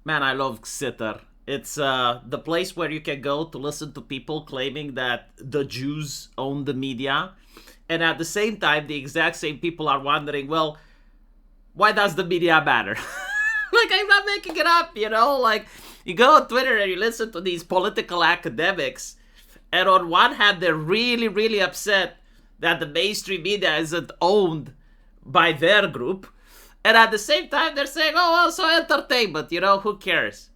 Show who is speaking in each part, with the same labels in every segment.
Speaker 1: Man, I love Xitter. It's the place where you can go to listen to people claiming that the Jews own the media. And at the same time, the exact same people are wondering, well, why does the media matter? Like, I'm not making it up, you know? Like, you go on Twitter and you listen to these political academics, and on one hand, they're really, really upset that the mainstream media isn't owned by their group. And at the same time, they're saying, oh, well, so entertainment, you know, who cares?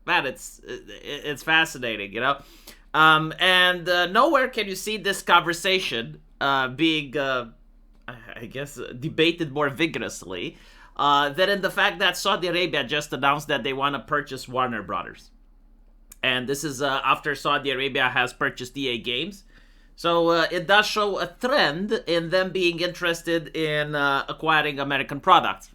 Speaker 1: Man, it's fascinating, you know? And nowhere can you see this conversation being, I guess, debated more vigorously than in the fact that Saudi Arabia just announced that they want to purchase Warner Brothers. And this is after Saudi Arabia has purchased EA Games. So it does show a trend in them being interested in acquiring American products.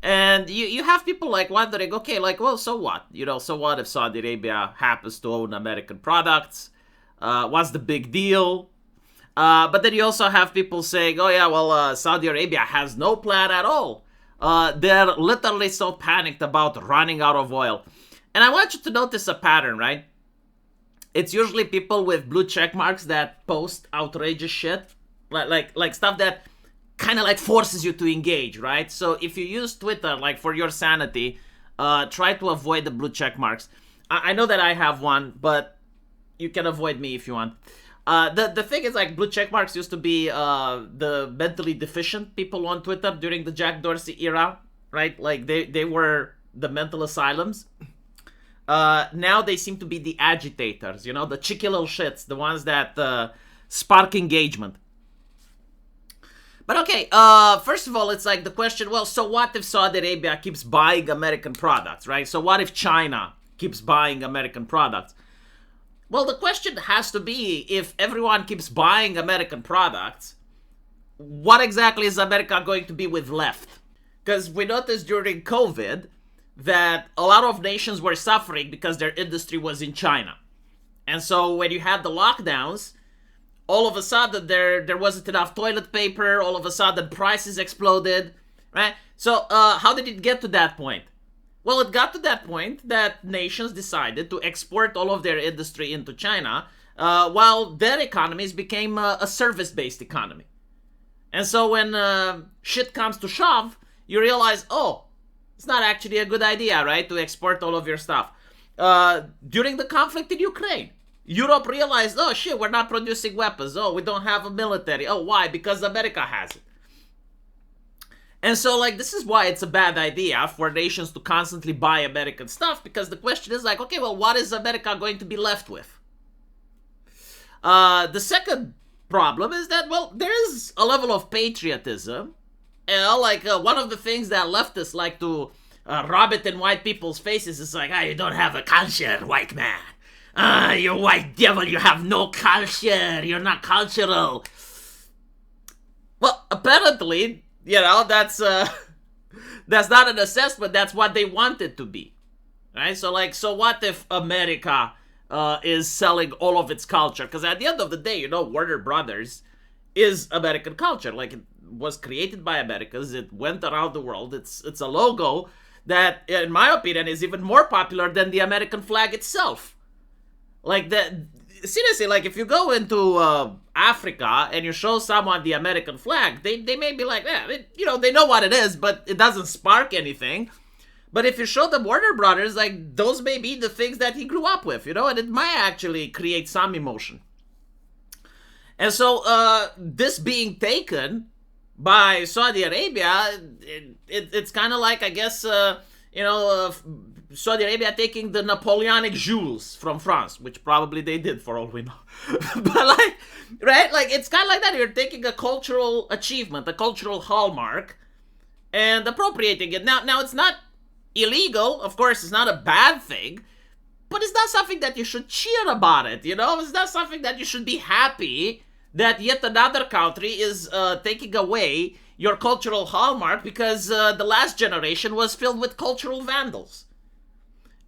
Speaker 1: And you have people like wondering, okay, like, well, so what? You know, so what if Saudi Arabia happens to own American products? What's the big deal? But then you also have people saying, oh yeah, well, Saudi Arabia has no plan at all. They're literally so panicked about running out of oil. And I want you to notice a pattern, right? It's usually people with blue check marks that post outrageous shit, like stuff that kind of like forces you to engage, right? So if you use Twitter like for your sanity, try to avoid the blue check marks. I know that I have one, but you can avoid me if you want. The thing is, like, blue check marks used to be the mentally deficient people on Twitter during the Jack Dorsey era, right? Like they were the mental asylums. Now they seem to be the agitators, you know, the cheeky little shits, the ones that spark engagement. But okay, first of all, it's like the question, well, so what if Saudi Arabia keeps buying American products, right? So what if China keeps buying American products? Well, the question has to be, if everyone keeps buying American products, what exactly is America going to be with left? Because we noticed during COVID that a lot of nations were suffering because their industry was in China. And so when you had the lockdowns, all of a sudden there wasn't enough toilet paper, all of a sudden prices exploded, right? So how did it get to that point? Well, it got to that point that nations decided to export all of their industry into China, while their economies became a service-based economy. And so when shit comes to shove, you realize, oh, it's not actually a good idea, right, to export all of your stuff. During the conflict in Ukraine, Europe realized, oh shit, we're not producing weapons. Oh, we don't have a military. Oh, why? Because America has it. And so, like, this is why it's a bad idea for nations to constantly buy American stuff, because the question is like, okay, well, what is America going to be left with? The second problem is that, well, there is a level of patriotism. You know, like, one of the things that leftists like to rub it in white people's faces is like, you don't have a culture, white man. You white devil, you have no culture. You're not cultural. Well, apparently, you know, that's not an assessment. That's what they want it to be, right? So, like, so what if America is selling all of its culture? Because at the end of the day, you know, Warner Brothers is American culture. Like, it was created by Americans. It went around the world. It's a logo that, in my opinion, is even more popular than the American flag itself. Like, seriously, like, if you go into Africa and you show someone the American flag, they may be like, you know, they know what it is, but it doesn't spark anything. But if you show them Warner Brothers, like, those may be the things that he grew up with, you know, and it might actually create some emotion. And so, this being taken by Saudi Arabia, it's kind of like, I guess, you know, Saudi Arabia taking the Napoleonic jewels from France, which probably they did for all we know. But like, right? Like, it's kind of like that. You're taking a cultural achievement, a cultural hallmark, and appropriating it. Now it's not illegal. Of course, it's not a bad thing, but it's not something that you should cheer about it, you know? It's not something that you should be happy that yet another country is taking away your cultural hallmark because the last generation was filled with cultural vandals.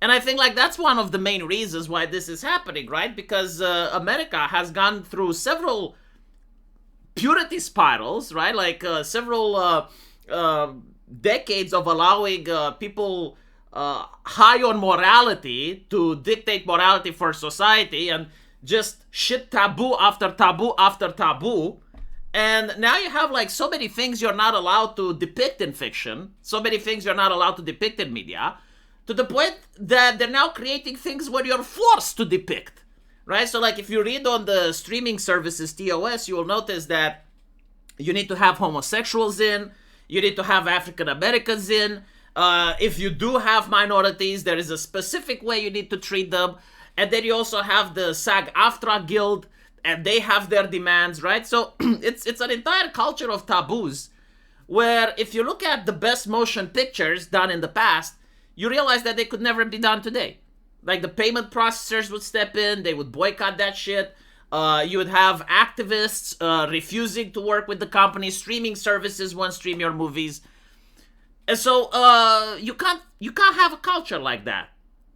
Speaker 1: And I think, like, that's one of the main reasons why this is happening, right? Because America has gone through several purity spirals, right? Like, several decades of allowing people high on morality to dictate morality for society and just shit taboo after taboo after taboo. And now you have like so many things you're not allowed to depict in fiction, so many things you're not allowed to depict in media, to the point that they're now creating things where you're forced to depict, right? So like if you read on the streaming services TOS, you will notice that you need to have homosexuals in, you need to have African Americans in. If you do have minorities, there is a specific way you need to treat them. And then you also have the SAG-AFTRA Guild, and they have their demands, right? So it's an entire culture of taboos, where if you look at the best motion pictures done in the past, you realize that they could never be done today. Like the payment processors would step in, they would boycott that shit. You would have activists refusing to work with the company, streaming services won't stream your movies. And so you can't have a culture like that,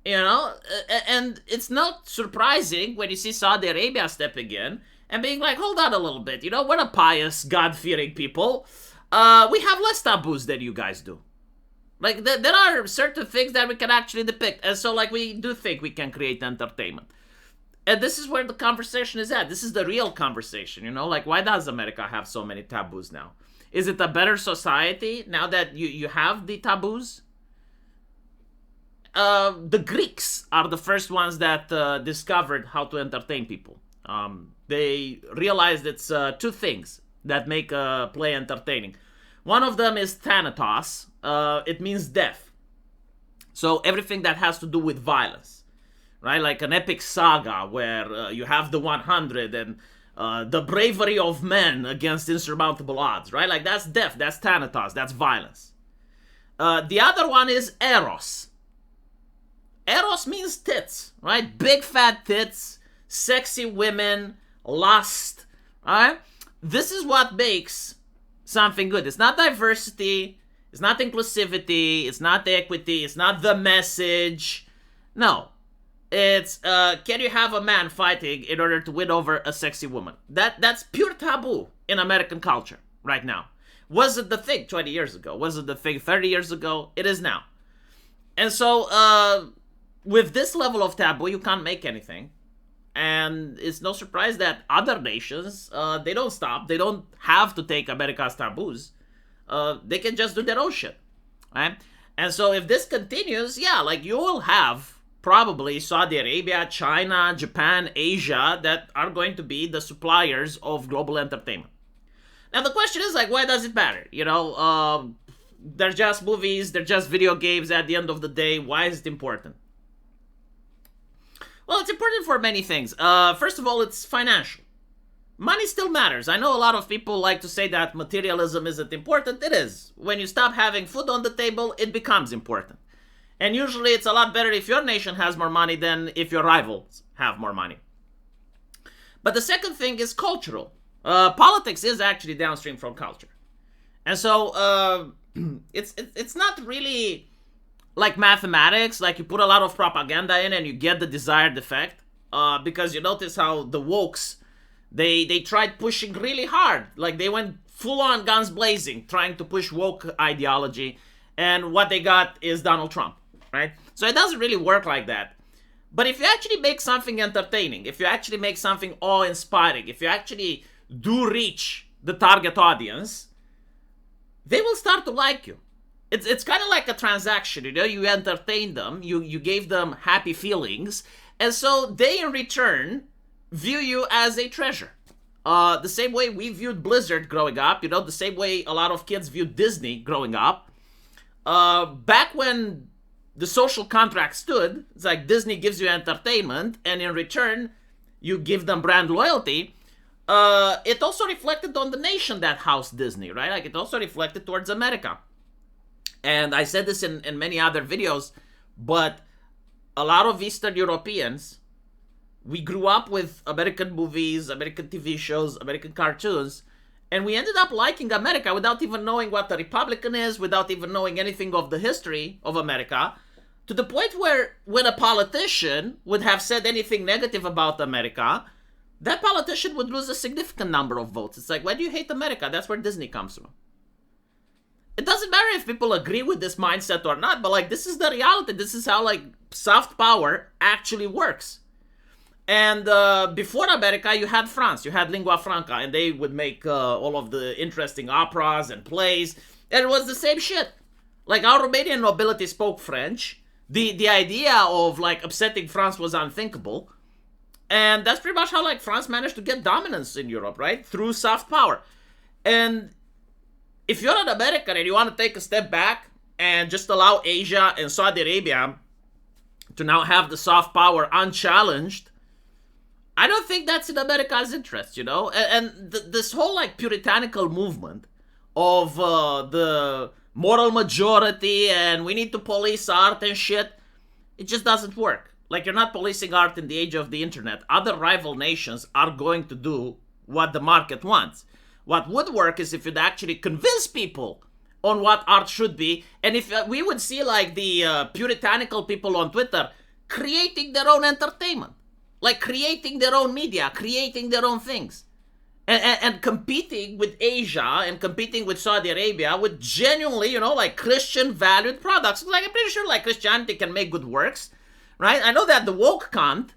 Speaker 1: you know? And it's not surprising when you see Saudi Arabia stepping in and being like, hold on a little bit, you know, we're a pious, God-fearing people. We have less taboos than you guys do. Like, there are certain things that we can actually depict. And so, like, we do think we can create entertainment. And this is where the conversation is at. This is the real conversation, you know? Like, why does America have so many taboos now? Is it a better society now that you have the taboos? The Greeks are the first ones that discovered how to entertain people. They realized it's two things that make a play entertaining. One of them is thanatos. It means death. So everything that has to do with violence, right? Like an epic saga where you have the 100 and the bravery of men against insurmountable odds, right? Like that's death, that's thanatos, that's violence. The other one is eros. Eros means tits, right? Big fat tits, sexy women, lust, right? This is what makes something good. It's not diversity, it's not inclusivity, it's not equity, it's not the message. No. It's, can you have a man fighting in order to win over a sexy woman? That's pure taboo in American culture right now. Was it the thing 20 years ago? Was it the thing 30 years ago? It is now. And so, with this level of taboo, you can't make anything. And it's no surprise that other nations, they don't stop. They don't have to take America's taboos. They can just do their own shit, right? And so if this continues, yeah, like you will have probably Saudi Arabia, China, Japan, Asia that are going to be the suppliers of global entertainment. Now the question is like, why does it matter? You know, they're just movies, they're just video games at the end of the day. Why is it important? Well, it's important for many things. First of all, it's financial. Money still matters. I know a lot of people like to say that materialism isn't important. It is. When you stop having food on the table, it becomes important. And usually it's a lot better if your nation has more money than if your rivals have more money. But the second thing is cultural. Politics is actually downstream from culture. And so it's not really like mathematics, like you put a lot of propaganda in and you get the desired effect. Because you notice how the wokes, they tried pushing really hard. Like they went full on guns blazing, trying to push woke ideology. And what they got is Donald Trump, right? So it doesn't really work like that. But if you actually make something entertaining, if you actually make something awe-inspiring, if you actually do reach the target audience, they will start to like you. It's kind of like a transaction, you know? You entertain them, you gave them happy feelings, and so they in return view you as a treasure. The same way we viewed Blizzard growing up, you know, the same way a lot of kids viewed Disney growing up. Back when the social contract stood, it's like Disney gives you entertainment, and in return, you give them brand loyalty. It also reflected on the nation that housed Disney, right? Like it also reflected towards America. And I said this in many other videos, but a lot of Eastern Europeans, we grew up with American movies, American TV shows, American cartoons, and we ended up liking America without even knowing what a Republican is, without even knowing anything of the history of America, to the point where when a politician would have said anything negative about America, that politician would lose a significant number of votes. It's like, why do you hate America? That's where Disney comes from. It doesn't matter if people agree with this mindset or not, but like this is the reality. This is how like soft power actually works. And before America, you had France, you had lingua franca, and they would make all of the interesting operas and plays, and it was the same shit. Like our Romanian nobility spoke French. The idea of like upsetting France was unthinkable, and that's pretty much how like France managed to get dominance in Europe, right? Through soft power. And if you're an American and you want to take a step back and just allow Asia and Saudi Arabia to now have the soft power unchallenged, I don't think that's in America's interest, you know? And this whole like puritanical movement of the moral majority and we need to police art and shit, it just doesn't work. Like, you're not policing art in the age of the internet. Other rival nations are going to do what the market wants. What would work is if you'd actually convince people on what art should be, and if we would see like the puritanical people on Twitter creating their own entertainment, like creating their own media, creating their own things, and competing with Asia and competing with Saudi Arabia with genuinely, you know, like Christian valued products. Like, I'm pretty sure like Christianity can make good works, right? I know that the woke can't,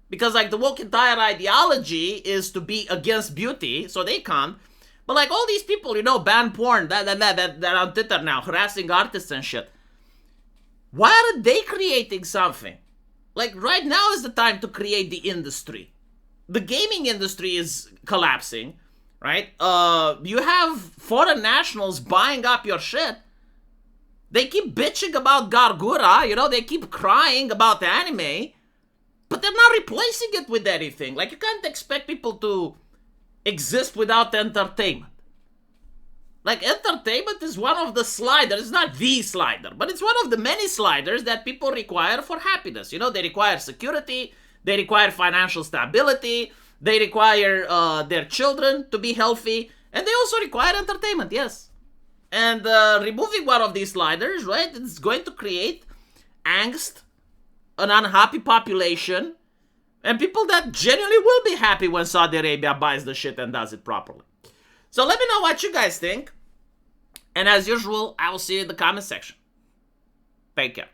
Speaker 1: because like the woke entire ideology is to be against beauty, so they can't. But like all these people, you know, ban porn, that on Twitter now, harassing artists and shit. Why aren't they creating something? Like right now is the time to create the industry. The gaming industry is collapsing, right? You have foreign nationals buying up your shit. They keep bitching about Gargura, you know, they keep crying about the anime, but they're not replacing it with anything. Like, you can't expect people to exist without entertainment. Like, entertainment is one of the sliders. It's not the slider, but it's one of the many sliders that people require for happiness. You know, they require security, they require financial stability, they require their children to be healthy, and they also require entertainment, yes. And removing one of these sliders, right, it's going to create angst, an unhappy population, and people that genuinely will be happy when Saudi Arabia buys the shit and does it properly. So let me know what you guys think. And as usual, I will see you in the comment section. Take care.